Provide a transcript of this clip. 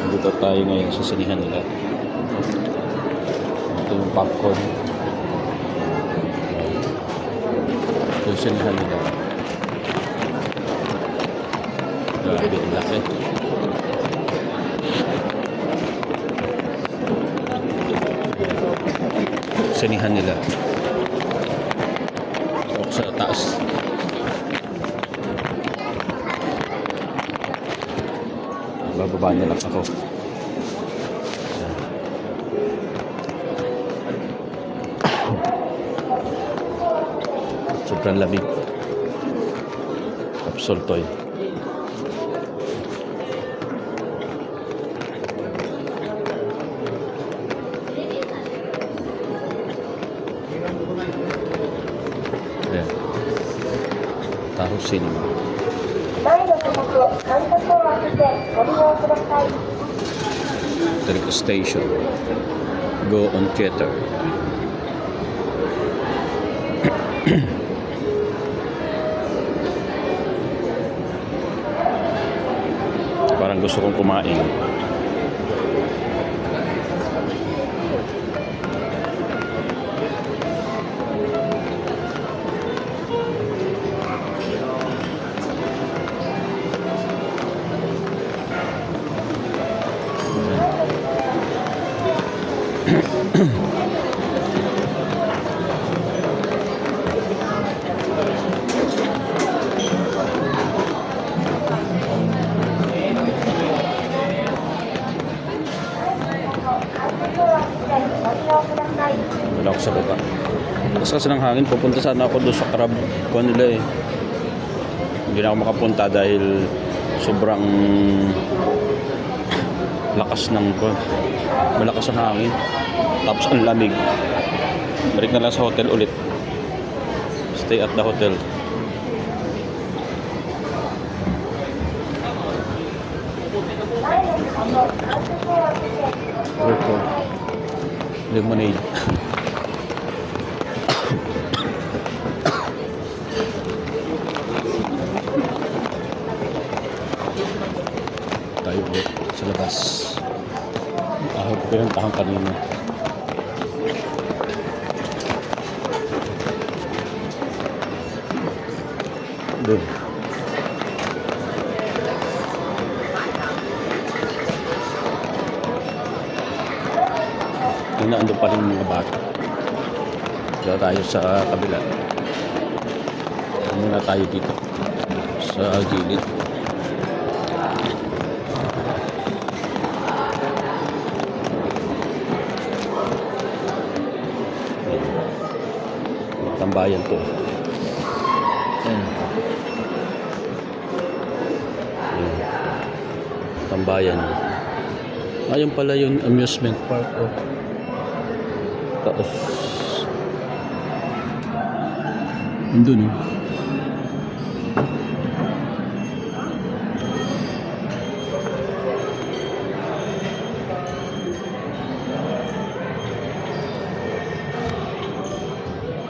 Dito tayo ngayon sa sinihan nila. Ito yung popcorn. Ito yung sinihan nila. Grabe, ang laki. Sinihan nila. So, sa taas. Bababa na lang ako. Sobrang lamig. Capsule toy. Ayan. Taro Cinema. Trick Station. Go on theater. Parang gusto kong kumain. Wala ako sa baba. Kasi ng hangin, pupunta sana ako doon sa crab ko nila eh. Hindi na ako makapunta dahil sobrang lakas ng malakas ang hangin. Tapos ang lamig. Balik na lang sa hotel ulit. Stay at the hotel. Lemonade. Tayo ulit sa labas. Ahal ko pinuntahan kanina. Doon. Inaandun pa rin mga bata. Kaya tayo sa kabila. Muna tayo dito sa gilid. Tambayan to. Tambayan. Ayun pala yung amusement park. Oh. Taos. Andun eh.